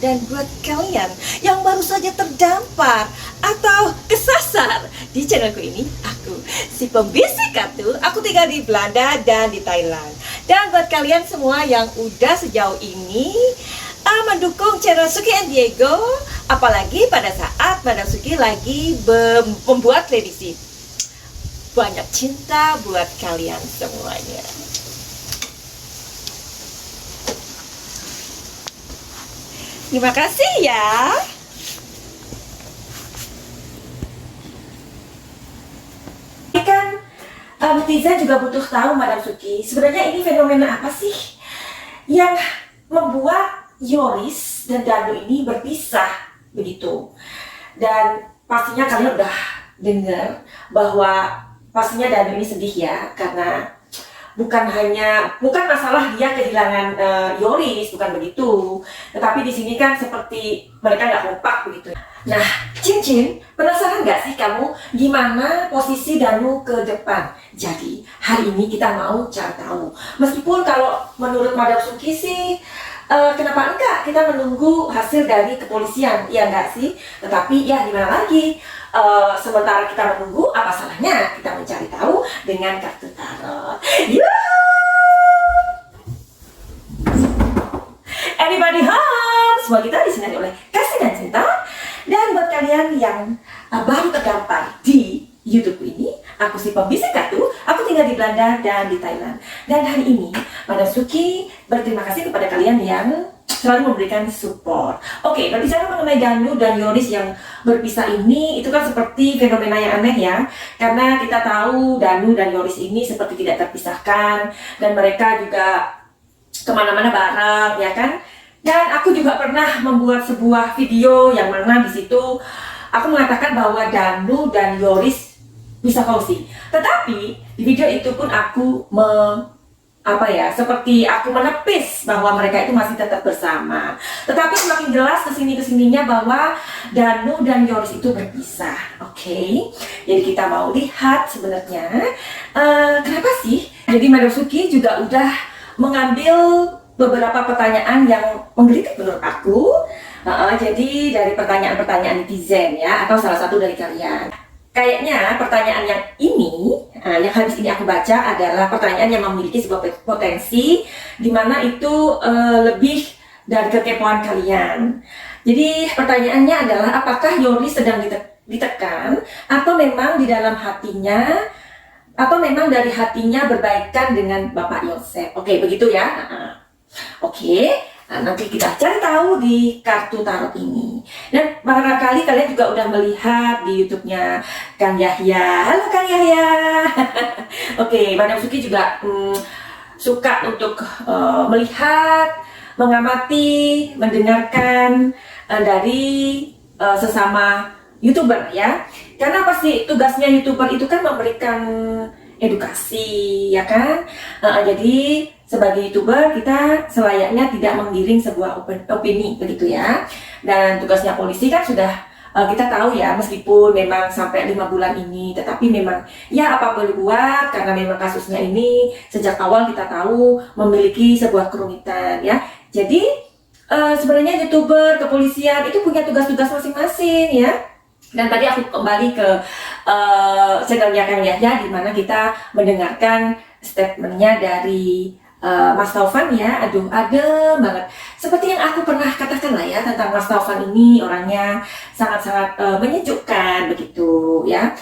Dan buat kalian yang baru saja terdampar atau kesasar di channelku ini, aku si pembisik kartu, aku tinggal di Belanda dan di Thailand. Dan buat kalian semua yang udah sejauh ini mendukung channel Suki and Diego, apalagi pada saat Madam Suki lagi membuat prediksi, banyak cinta buat kalian semuanya. Terima kasih ya. Kan netizen juga butuh tahu, Madam Suki, sebenarnya ini fenomena apa sih yang membuat Yoris dan Danu ini berpisah begitu. Dan pastinya kalian udah dengar bahwa pastinya Danu ini sedih ya, karena bukan masalah dia kehilangan Yoris, bukan begitu. Tetapi di sini kan seperti mereka nggak kompak begitu. Nah, Cincin, penasaran nggak sih kamu gimana posisi Danu ke depan? Jadi hari ini kita mau cari tahu. Meskipun kalau menurut Madam Suki sih, kenapa enggak kita menunggu hasil dari kepolisian, ya enggak sih? Tetapi ya gimana lagi? Sementara kita menunggu, apa salahnya kita mencari tahu dengan kartu tarot? Everybody home, semua kita disinari oleh kasih dan cinta. Dan buat kalian yang baru terdampar di YouTube ini, aku si pembisik kartu, aku tinggal di Belanda dan di Thailand. Dan hari ini Madam Suki berterima kasih kepada kalian yang selalu memberikan support. Oke, berbicara mengenai Danu dan Yoris yang berpisah ini, itu kan seperti fenomena yang aneh ya. Karena kita tahu Danu dan Yoris ini seperti tidak terpisahkan, dan mereka juga kemana-mana bareng, ya kan? Dan aku juga pernah membuat sebuah video yang mana di situ aku mengatakan bahwa Danu dan Yoris bisa kongsi. Tetapi di video itu pun aku seperti aku menepis bahwa mereka itu masih tetap bersama. Tetapi semakin jelas kesininya bahwa Danu dan Yoris itu berpisah. Oke, jadi kita mau lihat sebenarnya kenapa sih. Jadi Madam Suki juga udah mengambil beberapa pertanyaan yang menggelitik menurut aku. Jadi dari pertanyaan-pertanyaan netizen ya, atau salah satu dari kalian. Kayaknya pertanyaan yang ini, yang habis ini aku baca adalah pertanyaan yang memiliki sebuah potensi, dimana itu lebih dari kekepoan kalian. Jadi pertanyaannya adalah, apakah Yoris sedang ditekan, atau memang di dalam hatinya, atau memang dari hatinya berbaikan dengan Bapak Yosef? Oke, begitu ya. Oke. Nanti kita cari tahu di kartu tarot ini. Dan barangkali kalian juga udah melihat di YouTube-nya Kang Yahya. Halo Kang Yahya. Oke, Madam Suki juga suka untuk melihat, mengamati, mendengarkan dari sesama YouTuber ya. Karena pasti tugasnya YouTuber itu kan memberikan edukasi, ya kan? Jadi sebagai YouTuber kita selayaknya tidak menggiring sebuah opini begitu ya. Dan tugasnya polisi kan sudah kita tahu ya, meskipun memang sampai 5 bulan ini, tetapi memang ya apa boleh buat, karena memang kasusnya ini sejak awal kita tahu memiliki sebuah kerumitan ya. Jadi sebenarnya YouTuber, kepolisian itu punya tugas-tugas masing-masing ya. Dan tadi aku kembali ke channelnya Kang Yahya, di mana kita mendengarkan statementnya dari Mas Taufan ya. Aduh, adem banget. Seperti yang aku pernah katakan lah ya, tentang Mas Taufan ini orangnya sangat-sangat menyejukkan begitu ya.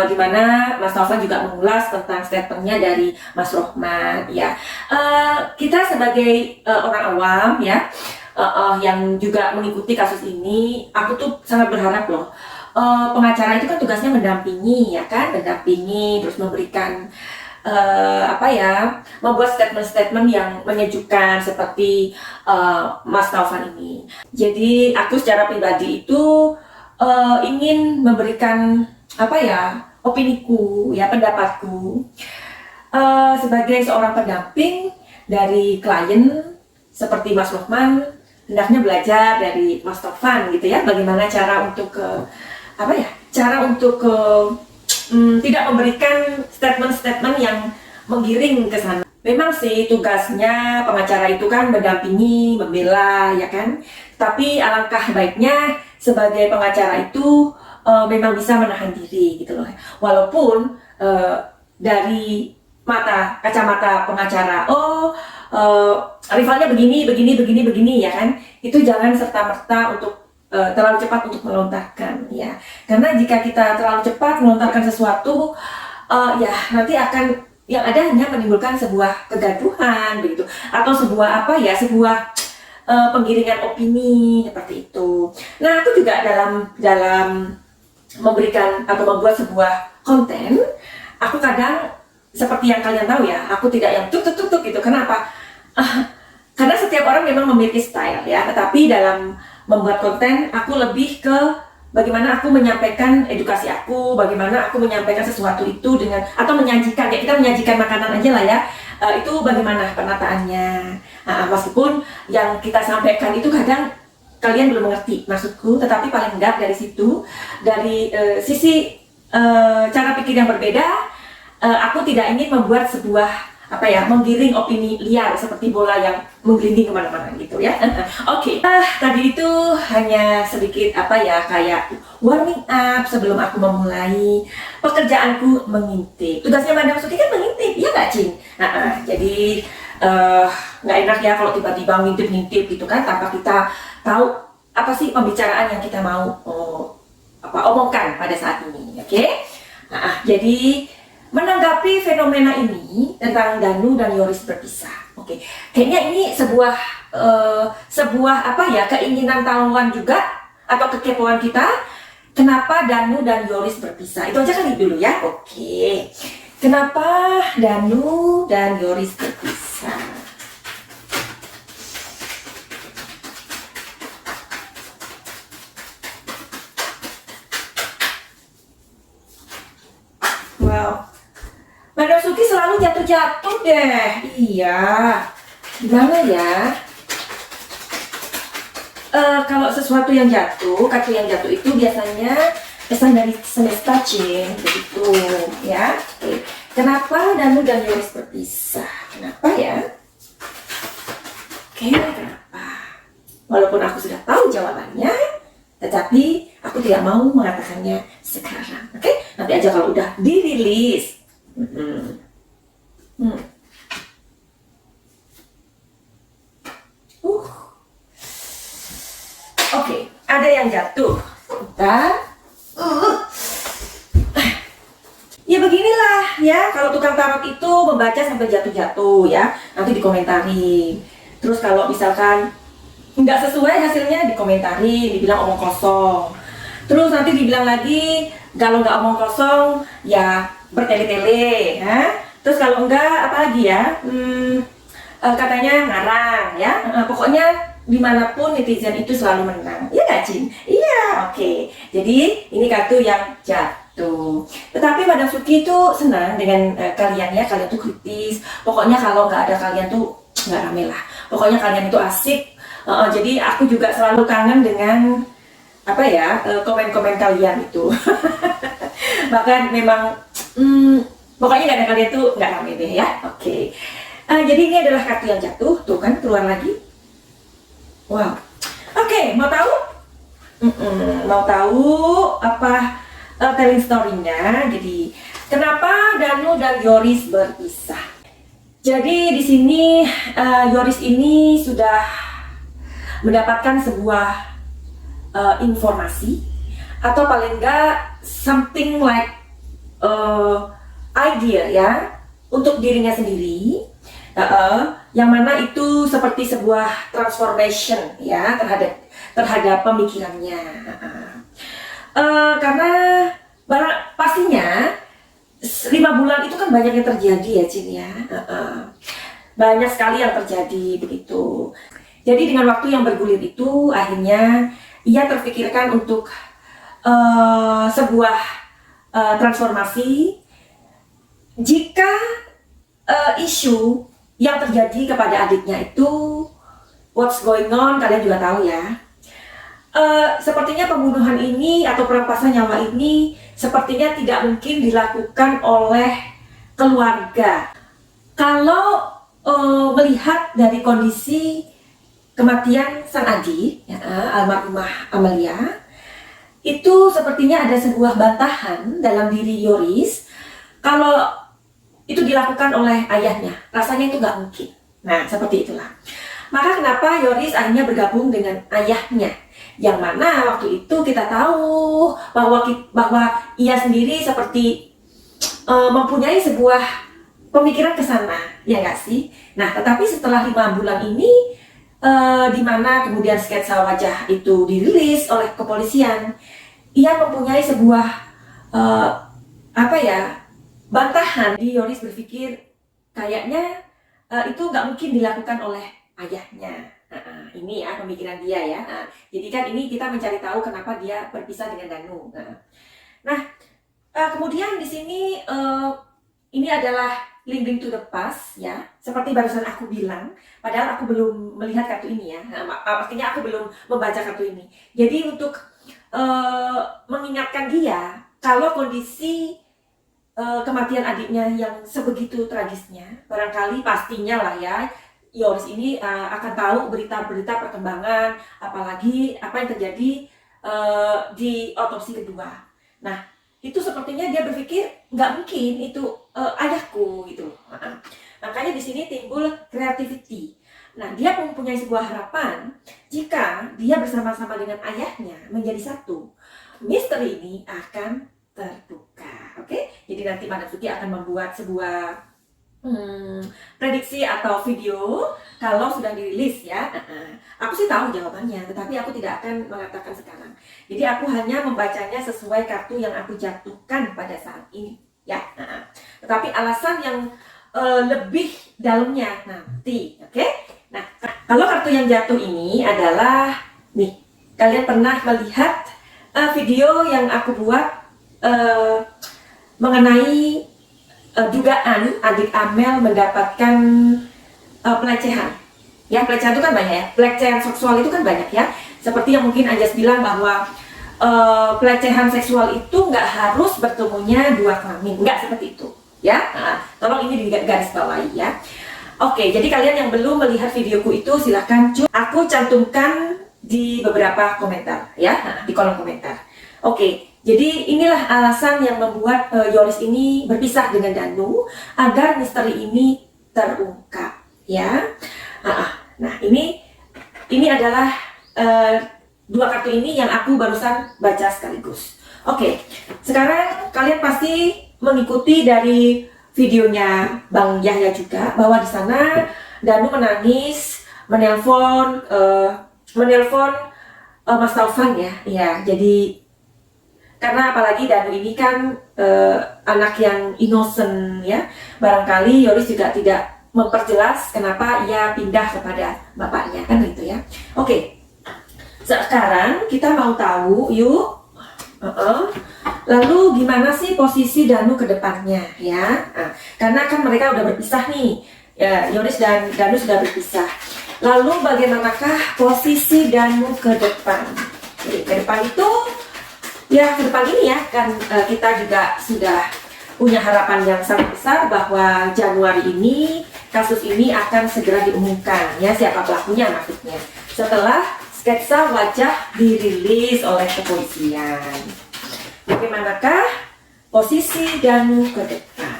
Dimana Mas Taufan juga mengulas tentang statementnya dari Mas Rohman ya. Kita sebagai orang awam ya, yang juga mengikuti kasus ini, aku tuh sangat berharap loh. Pengacara itu kan tugasnya mendampingi ya kan, mendampingi, terus memberikan membuat statement-statement yang menyejukkan seperti Mas Taufan ini. Jadi aku secara pribadi itu ingin memberikan opiniku ya, pendapatku sebagai seorang pendamping dari klien seperti Mas Rohman, hendaknya belajar dari Mas Taufan gitu ya, bagaimana cara untuk tidak memberikan statement-statement yang menggiring ke sana. memang sih tugasnya pengacara itu kan mendampingi, membela, ya kan. Tapi alangkah baiknya sebagai pengacara itu memang bisa menahan diri gitu loh. Walaupun dari kacamata pengacara, rivalnya begini ya kan, itu jangan serta-merta untuk terlalu cepat untuk melontarkan ya, karena jika kita terlalu cepat melontarkan sesuatu, ya nanti akan yang ada hanya menimbulkan sebuah kegaduhan begitu, atau sebuah penggiringan opini seperti itu. Nah, aku juga dalam memberikan atau membuat sebuah konten, aku kadang seperti yang kalian tahu ya, aku tidak yang tuk gitu. Kenapa? Karena setiap orang memang memiliki style ya, tetapi dalam membuat konten aku lebih ke bagaimana aku menyampaikan edukasi aku, bagaimana aku menyampaikan sesuatu itu dengan, atau menyajikan, ya kita menyajikan makanan aja lah ya, itu bagaimana penataannya. Meskipun yang kita sampaikan itu kadang kalian belum mengerti maksudku, tetapi paling enggak dari situ, dari sisi cara pikir yang berbeda, aku tidak ingin membuat sebuah menggiring opini liar seperti bola yang menggelinding kemana-mana gitu ya. Oke. Tadi itu hanya sedikit kayak warming up sebelum aku memulai pekerjaanku mengintip. Tugasnya Madam Suki kan mengintip, ya nggak Cing? Jadi nggak enak ya kalau tiba-tiba ngintip gitu kan, tanpa kita tahu apa sih pembicaraan yang kita mau omongkan pada saat ini, oke? Jadi menanggapi fenomena ini tentang Danu dan Yoris berpisah, oke? Kayaknya ini sebuah keinginan tahuan juga atau kekepoan kita. Kenapa Danu dan Yoris berpisah? Itu aja kali dulu ya, oke? Kenapa Danu dan Yoris berpisah? Wow, Madam Suki selalu jatuh-jatuh deh. Iya, gimana ya? Kalau sesuatu yang jatuh, kartu yang jatuh itu biasanya pesan dari semesta, Cing, begitu ya. Oke. Kenapa Danu dan Yoris berpisah? Kenapa ya? Oke, kenapa? Walaupun aku sudah tahu jawabannya, tetapi aku tidak mau mengatakannya sekarang. Oke, nanti aja kalau udah dirilis. Oke, ada yang jatuh. Bentar. Ya beginilah ya, kalau tukang tarot itu membaca sampai jatuh-jatuh ya, nanti dikomentarin. Terus kalau misalkan nggak sesuai hasilnya dikomentarin, dibilang omong kosong. Terus nanti dibilang lagi, kalau nggak omong kosong ya bertele-tele ya. Terus kalau enggak apalagi ya, katanya ngarang ya. Pokoknya dimanapun netizen itu selalu menang, iya nggak Cin? Iya, oke. Jadi ini kartu yang jatuh. Tetapi Madam Suki itu senang dengan kalian ya, kalian tuh kritis. Pokoknya kalau nggak ada kalian tuh nggak rame lah. Pokoknya kalian itu asik. Jadi aku juga selalu kangen dengan komen-komen kalian itu. Bahkan memang pokoknya nggak ada kalian tuh nggak rame deh ya. Oke. Jadi ini adalah kartu yang jatuh, tuh kan keluar lagi. Wow. Oke, mau tahu? Mau tahu apa telling story-nya? Jadi kenapa Danu dan Yoris berpisah? Jadi di sini Yoris ini sudah mendapatkan sebuah informasi, atau paling enggak something like idea ya untuk dirinya sendiri, yang mana itu seperti sebuah transformation ya terhadap pemikirannya. Karena pastinya 5 bulan itu kan banyak yang terjadi ya Cin ya. Banyak sekali yang terjadi begitu. Jadi dengan waktu yang bergulir itu akhirnya ia terpikirkan untuk sebuah transformasi. Jika isu yang terjadi kepada adiknya itu what's going on, kalian juga tahu ya. Sepertinya pembunuhan ini atau perampasan nyawa ini sepertinya tidak mungkin dilakukan oleh keluarga. Kalau melihat dari kondisi kematian sang adik, ya, almarhumah Amelia, itu sepertinya ada sebuah bantahan dalam diri Yoris kalau itu dilakukan oleh ayahnya. Rasanya itu nggak mungkin. Nah, seperti itulah. Maka kenapa Yoris akhirnya bergabung dengan ayahnya, yang mana waktu itu kita tahu bahwa ia sendiri seperti mempunyai sebuah pemikiran ke sana, ya nggak sih? Nah, tetapi setelah 5 bulan ini, di mana kemudian sketsa wajah itu dirilis oleh kepolisian, ia mempunyai sebuah bantahan. Di Yoris berpikir kayaknya itu nggak mungkin dilakukan oleh ayahnya. Ini ya pemikiran dia ya. Jadi kan ini kita mencari tahu kenapa dia berpisah dengan Danu. Nah, kemudian di sini ini adalah link to the past ya. Seperti barusan aku bilang, padahal aku belum melihat kartu ini ya. Artinya aku belum membaca kartu ini. Jadi untuk mengingatkan dia kalau kondisi kematian adiknya yang sebegitu tragisnya, barangkali pastinya lah ya, Yoris ini akan tahu berita-berita perkembangan, apalagi apa yang terjadi di otopsi kedua. Nah, itu sepertinya dia berpikir nggak mungkin itu ayahku gitu. Makanya di sini timbul creativity. Nah, dia mempunyai sebuah harapan jika dia bersama-sama dengan ayahnya menjadi satu, misteri ini akan terbuka. Oke? Jadi nanti Madam Suki akan membuat sebuah prediksi atau video kalau sudah dirilis ya. Aku sih tahu jawabannya, tetapi aku tidak akan mengatakan sekarang. Jadi aku hanya membacanya sesuai kartu yang aku jatuhkan pada saat ini ya. Tetapi alasan yang lebih dalamnya nanti, oke? Nah, kalau kartu yang jatuh ini adalah nih, kalian pernah melihat video yang aku buat mengenai dugaan adik Amel mendapatkan pelecehan. Ya, pelecehan itu kan banyak ya. Pelecehan seksual itu kan banyak ya. Seperti yang mungkin Anjas bilang bahwa pelecehan seksual itu nggak harus bertemunya dua kelamin. Nggak seperti itu. Ya, tolong ini digaris bawahi ya. Oke, jadi kalian yang belum melihat videoku itu silahkan aku cantumkan di beberapa komentar ya, di kolom komentar. Oke, jadi inilah alasan yang membuat Yoris ini berpisah dengan Danu agar misteri ini terungkap ya. Nah, ini adalah dua kartu ini yang aku barusan baca sekaligus. Oke, sekarang kalian pasti mengikuti dari videonya Bang Yahya juga bahwa di sana Danu menangis, menelpon Mas Taufan ya. Ya, jadi karena apalagi Danu ini kan anak yang innocent ya. Barangkali Yoris juga tidak memperjelas kenapa ia pindah kepada bapaknya kan gitu ya. Oke. Sekarang kita mau tahu yuk. Lalu gimana sih posisi Danu ke depannya ya? Karena kan mereka udah berpisah nih. Ya, Yoris dan Danu sudah berpisah. Lalu bagaimanakah posisi Danu ke depan? Jadi ke depan itu ya, ke depan ini ya kan kita juga sudah punya harapan yang sangat besar bahwa Januari ini kasus ini akan segera diumumkan ya, siapa pelakunya maksudnya. Setelah sketsa wajah dirilis oleh kepolisian. Bagaimanakah posisi Danu ke depan?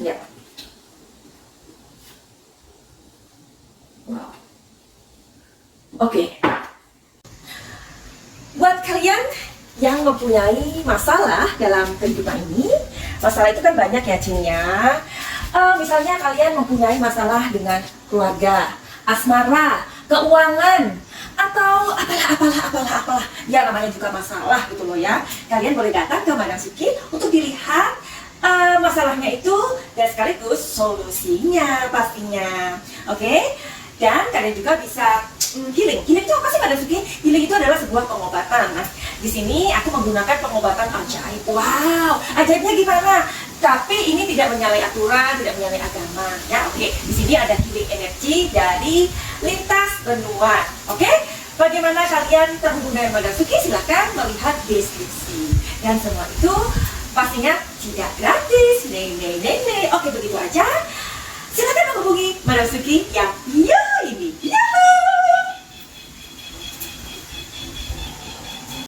Ya. Wow. Oke. Buat kalian yang mempunyai masalah dalam kehidupan ini, masalah itu kan banyak ya Cinnya. Misalnya kalian mempunyai masalah dengan keluarga, asmara, keuangan, atau apalah. Ya namanya juga masalah gitu loh ya. Kalian boleh datang ke Madam Suki untuk dilihat masalahnya itu dan sekaligus solusinya pastinya. Oke? Dan kalian juga bisa healing. Healing itu apa sih Madam Suki? Healing itu adalah sebuah pengobatan. Nah, di sini aku menggunakan pengobatan ajaib. Wow, ajaibnya gimana? Tapi ini tidak menyalahi aturan, tidak menyalahi agama. Ya, oke. Di sini ada healing energi dari lintas benua. Oke? Bagaimana kalian terhubung dengan Madam Suki? Silahkan melihat deskripsi. Dan semua itu pastinya tidak gratis. Oke, begitu aja. Silahkan menghubungi Madam Suki yang